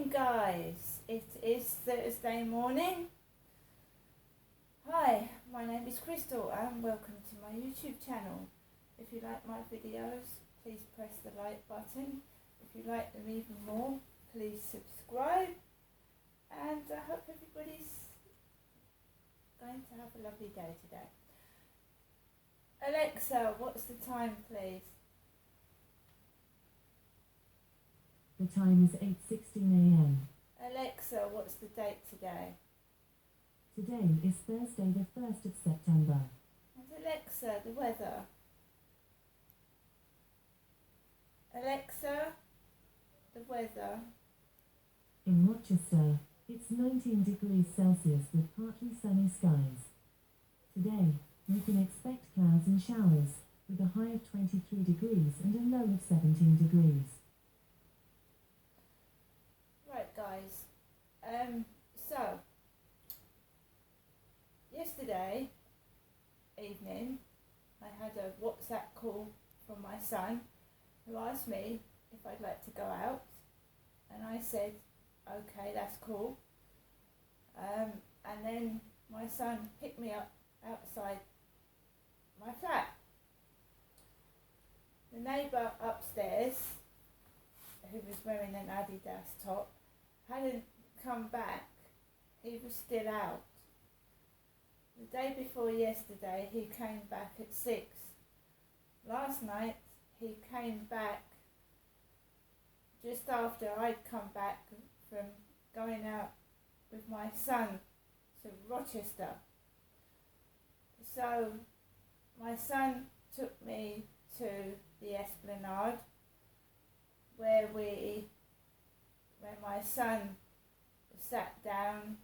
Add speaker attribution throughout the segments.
Speaker 1: morning, guys. It is Thursday morning. Hi, my name is Crystal and welcome to my YouTube channel. If you like my videos, please press the like button. If you like them even more, please subscribe. And I hope everybody's going to have a lovely day today. Alexa, what's the time, please?
Speaker 2: The time is 8:16 a.m.
Speaker 1: Alexa, what's the date today?
Speaker 2: Today is Thursday the 1st of September.
Speaker 1: And Alexa, the weather. Alexa, the weather.
Speaker 2: In Rochester, it's 19 degrees Celsius with partly sunny skies. Today, you can expect clouds and showers, with a high of 23 degrees and a low of 17 degrees.
Speaker 1: Right, guys. So, yesterday evening, I had a WhatsApp call from my son who asked me if I'd like to go out, and I said, okay, that's cool. And then my son picked me up outside my flat. The neighbour upstairs, who was wearing an Adidas top, hadn't come back. He was still out. The day before yesterday, he came back at 6. Last night, he came back just after I'd come back from going out with my son to Rochester. So my son took me to the Esplanade where my son sat down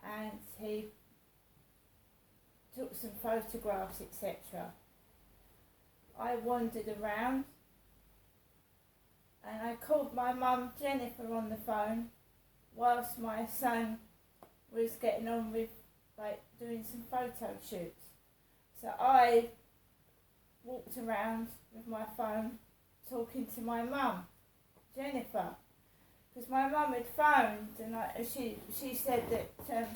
Speaker 1: and he took some photographs, etc. I wandered around and I called my mum Jennifer on the phone whilst my son was getting on with doing some photo shoots. So I walked around with my phone talking to my mum, Jennifer, because my mum had phoned and she said that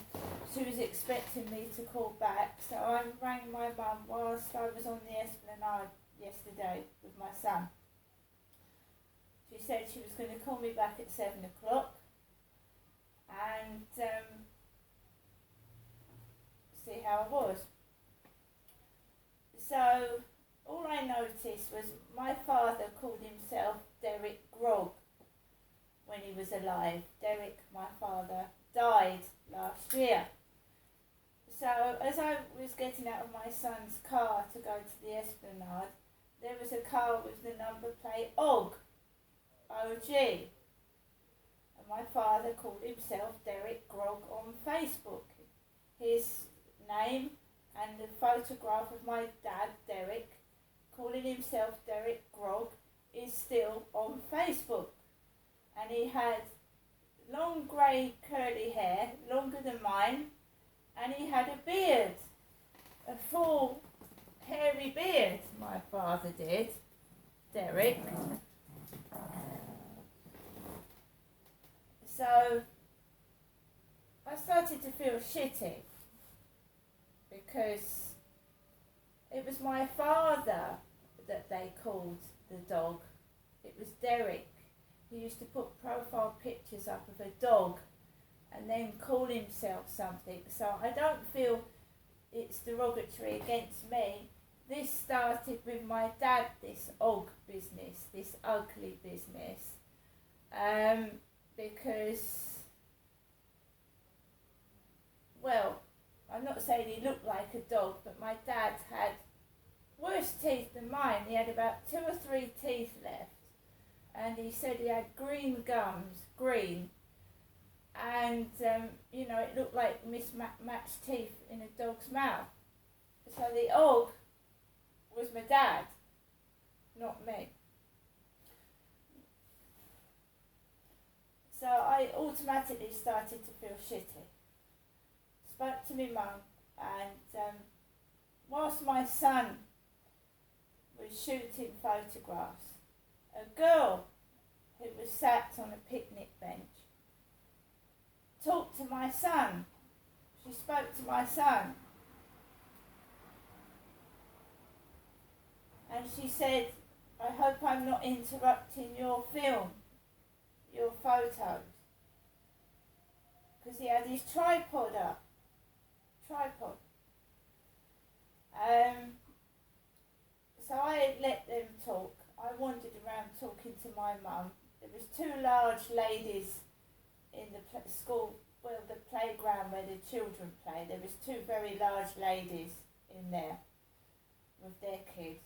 Speaker 1: she was expecting me to call back. So I rang my mum whilst I was on the Esplanade yesterday with my son. She said she was going to call me back at 7 o'clock and see how I was. So all I noticed was my father called himself Derek Grogg when he was alive. Derek, my father, died last year. So as I was getting out of my son's car to go to the Esplanade, there was a car with the number plate OG. And my father called himself Derek Grogg on Facebook. His name and the photograph of my dad, Derek, calling himself Derek Grogg, is still on Facebook. And he had long grey curly hair, longer than mine, and he had a beard, a full hairy beard, my father did, Derek. So I started to feel shitty because it was my father that they called the dog. It was Derek. He used to put profile pictures up of a dog and then call himself something. So I don't feel it's derogatory against me. This started with my dad, this business, this ugly business. Because, well, I'm not saying he looked like a dog, but my dad had worse teeth than mine. He had about 2 or 3 teeth left. And he said he had green gums, and it looked like mismatched teeth in a dog's mouth. So the was my dad, not me. So I automatically started to feel shitty. Spoke to my mum, and whilst my son was shooting photographs, a girl who was sat on a picnic bench talked to my son. She spoke to my son. And she said, I hope I'm not interrupting your film, your photos. Because he had his tripod up. So I let them talk. I wandered around talking to my mum. There was two large ladies in the school, well, the playground where the children play. There was two very large ladies in there with their kids.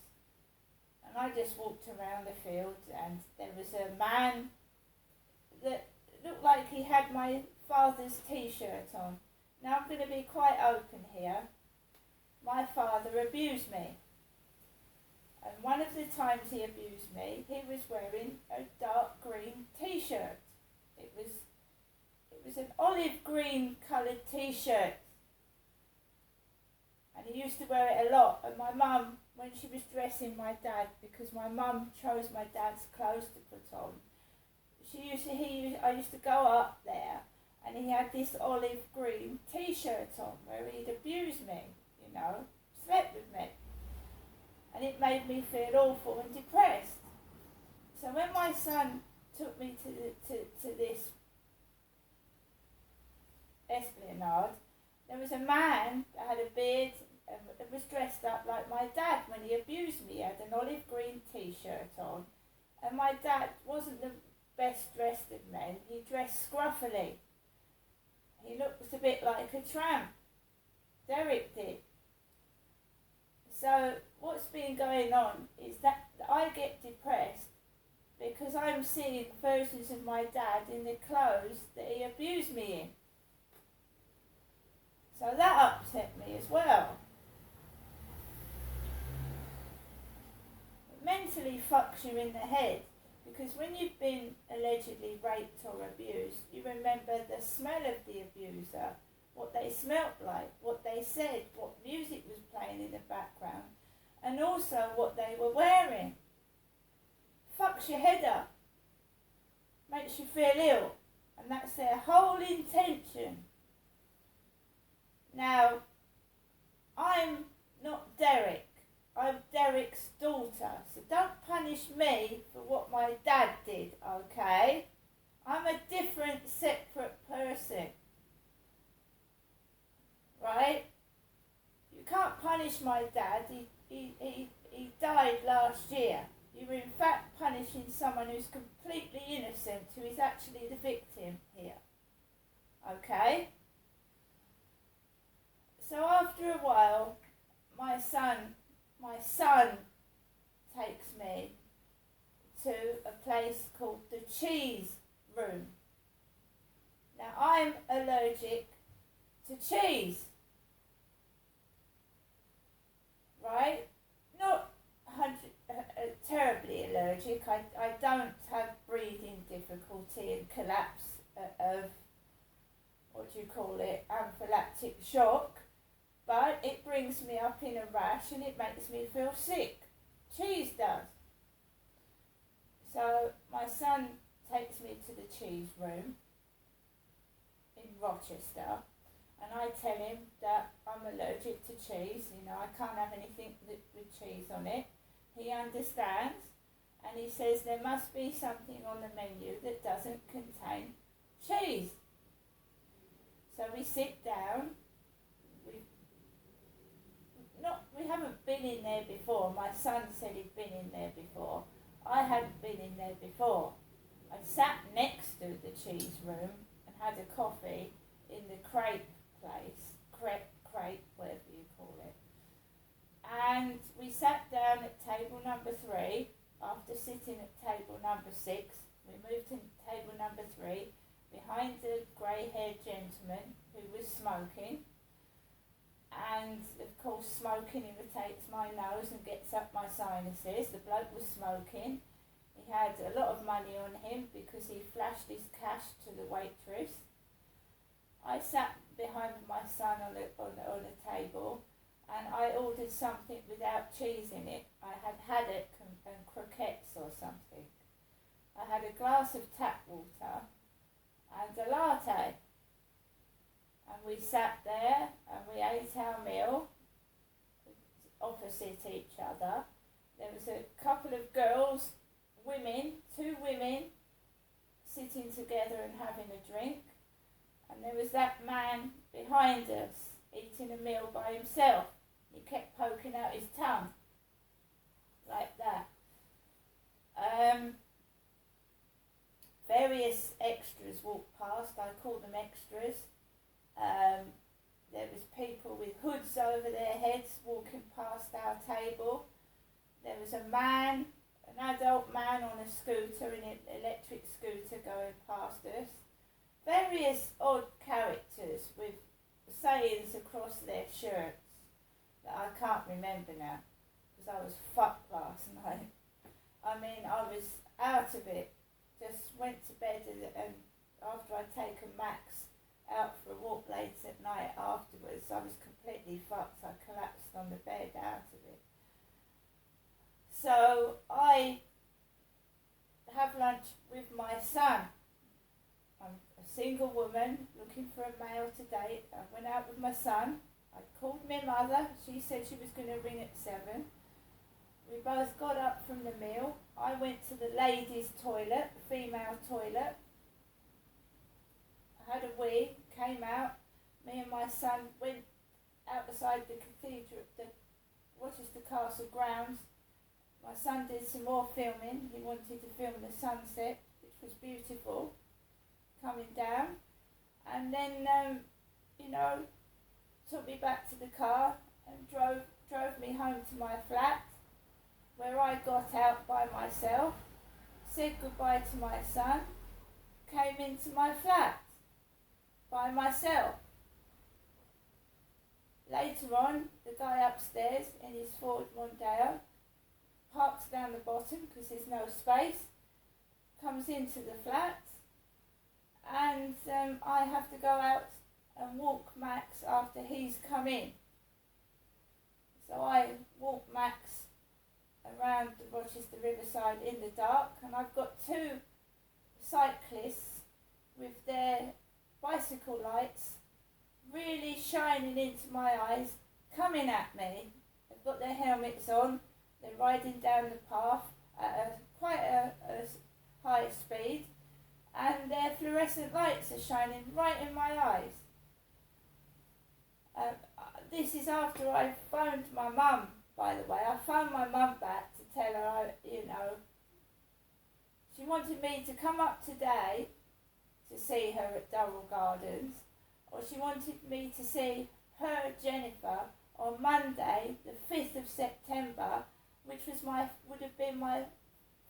Speaker 1: And I just walked around the field, and there was a man that looked like he had my father's t-shirt on. Now I'm going to be quite open here. My father abused me. And one of the times he abused me, he was wearing a dark green t-shirt. It was an olive green coloured t-shirt. And he used to wear it a lot. And my mum, when she was dressing my dad, because my mum chose my dad's clothes to put on, I used to go up there, and he had this olive green t-shirt on where he'd abused me, slept with me. And it made me feel awful and depressed. So when my son took me to this esplanade, there was a man that had a beard and was dressed up like my dad when he abused me. He had an olive green t-shirt on, and my dad wasn't the best dressed of men. He dressed scruffily. He looked a bit like a tramp. Derek did. So what's been going on is that I get depressed because I'm seeing versions of my dad in the clothes that he abused me in. So that upset me as well. It mentally fucks you in the head, because when you've been allegedly raped or abused, you remember the smell of the abuser, what they smelt like, what they said, what music was playing in the background, and also what they were wearing. Fucks your head up, makes you feel ill, and that's their whole intention. Now, I'm not Derek, I'm Derek's daughter, so don't punish me for what my dad did, okay? I'm a different, separate person. Right? You can't punish my dad. He died last year. You were in fact punishing someone who's completely innocent, who is actually the victim here. Okay? So after a while, my son takes me to a place called the Cheese Room. Now I'm allergic to cheese. Right? Not terribly allergic. I don't have breathing difficulty and collapse of, anaphylactic shock, but it brings me up in a rash and it makes me feel sick. Cheese does. So my son takes me to the cheese room in Rochester, and I tell him that I'm allergic to cheese, I can't have anything with cheese on it. He understands, and he says there must be something on the menu that doesn't contain cheese. So we sit down. We haven't been in there before. My son said he'd been in there before. I hadn't been in there before. I sat next to the cheese room and had a coffee in the crepe place, crepe, whatever you call it. And we sat down at table number 3. After sitting at table number 6, we moved to table number 3, behind a grey-haired gentleman who was smoking. And of course smoking irritates my nose and gets up my sinuses. The bloke was smoking. He had a lot of money on him because he flashed his cash to the waitress. I sat behind my son on a table, and I ordered something without cheese in it. I had haddock and croquettes or something. I had a glass of tap water and a latte. we sat there and we ate our meal opposite each other. There was a couple of girls, two women, sitting together and having a drink. And there was that man behind us eating a meal by himself. He kept poking out his tongue like that. Various extras walked past. I call them extras. There was people with hoods over their heads walking past our table. There was a man, an adult man on a scooter, an electric scooter going past us. Various odd characters with sayings across their shirts that I can't remember now because I was fucked last night. I mean, I was out of it. Just went to bed and after I'd taken Max out for a walk late at night afterwards, I was completely fucked. I collapsed on the bed out of it. So I have lunch with my son. I'm a single woman looking for a male to date. I went out with my son. I called my mother. She said she was going to ring at 7. We both got up from the meal. I went to the ladies' toilet, the female toilet. I had a wee, came out. Me and my son went outside the cathedral, the Rochester Castle grounds. My son did some more filming. He wanted to film the sunset, which was beautiful, coming down. And then, took me back to the car and drove me home to my flat, where I got out by myself, said goodbye to my son, came into my flat by myself. Later on, the guy upstairs in his Ford Mondeo parks down the bottom because there's no space, comes into the flat, and I have to go out and walk Max after he's come in. So I walk Max around the Rochester Riverside in the dark, and I've got two cyclists with their bicycle lights really shining into my eyes, coming at me. They've got their helmets on, they're riding down the path at quite a high speed, and their fluorescent lights are shining right in my eyes. This is after I phoned my mum, by the way. I phoned my mum back to tell her, she wanted me to come up today to see her at Durrell Gardens, or she wanted me to see her, Jennifer, on Monday, the 5th of September, which would have been my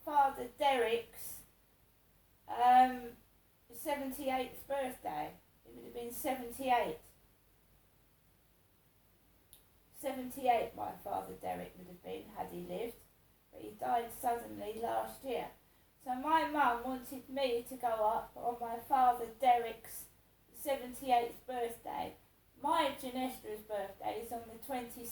Speaker 1: father Derek's 78th birthday. It would have been 78. 78 my father Derek would have been had he lived, but he died suddenly last year. So my mum wanted me to go up on my father Derek's 78th birthday. My Ginestra's birthday is on the 27th.